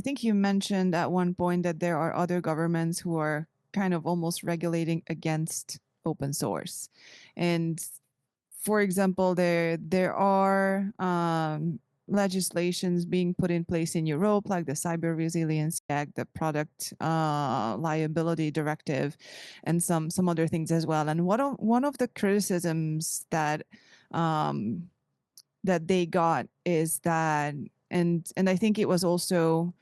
think you mentioned at one point that there are other governments who are kind of almost regulating against open source. And for example, there are legislations being put in place in Europe, like the Cyber Resiliency Act, the Product Liability Directive, and some other things as well. And one of the criticisms that that they got is that, and I think it was also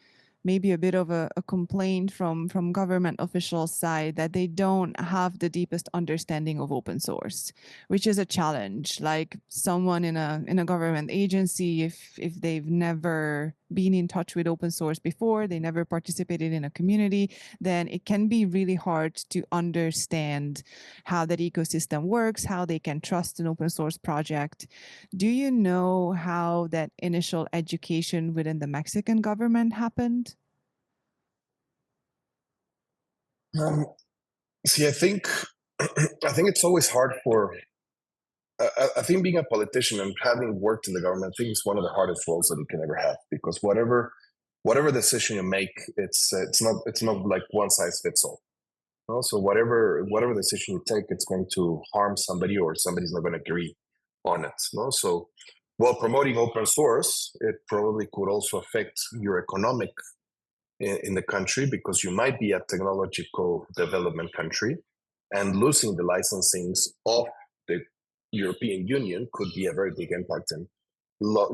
maybe a bit of a complaint from government officials' side, that they don't have the deepest understanding of open source, which is a challenge. Like someone in a government agency, if they've never been in touch with open source before, they never participated in a community, then it can be really hard to understand how that ecosystem works, how they can trust an open source project. Do you know how that initial education within the Mexican government happened? See, I think I think it's always hard for. I think being a politician and having worked in the government, I think it's one of the hardest roles that you can ever have, because whatever decision you make, it's not like one size fits all. So whatever decision you take, it's going to harm somebody, or somebody's not going to agree on it. No, so while promoting open source, it probably could also affect your economic in the country, because you might be a technological development country, and losing the licensings of the European Union could be a very big impact, and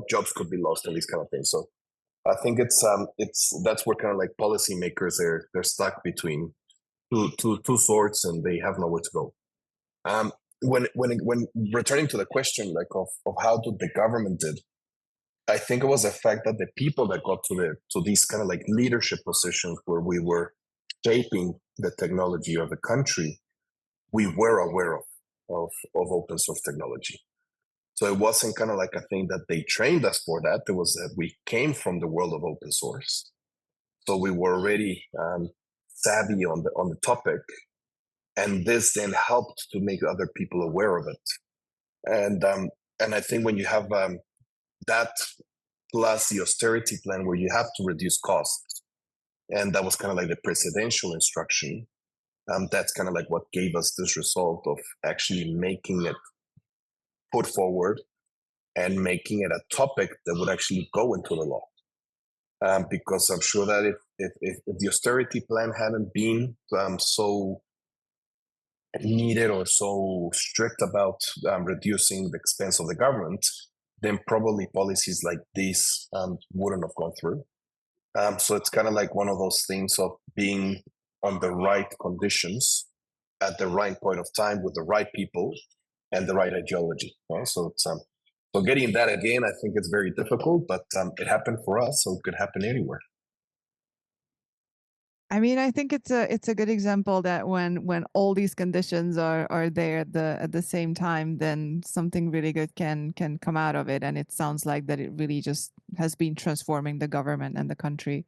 jobs could be lost and these kind of things. So I think it's that's where kind of like policymakers they're stuck between two swords, and they have nowhere to go. When returning to the question, like of how did the government did, I think it was the fact that the people that got to these kind of like leadership positions where we were shaping the technology of the country, we were aware of open source technology. So it wasn't kind of like a thing that they trained us for that. It was that we came from the world of open source. So we were already savvy on the topic. And this then helped to make other people aware of it. And I think when you have that plus the austerity plan where you have to reduce costs, and that was kind of like the presidential instruction, that's kind of like what gave us this result of actually making it put forward and making it a topic that would actually go into the law. Because I'm sure that if the austerity plan hadn't been so needed or so strict about reducing the expense of the government, then probably policies like this wouldn't have gone through. So it's kind of like one of those things of being on the right conditions at the right point of time with the right people and the right ideology. Right? So it's so getting that again, I think it's very difficult, but it happened for us, so it could happen anywhere. I mean, I think it's a good example that when all these conditions are there at the same time, then something really good can come out of it. And it sounds like that it really just has been transforming the government and the country.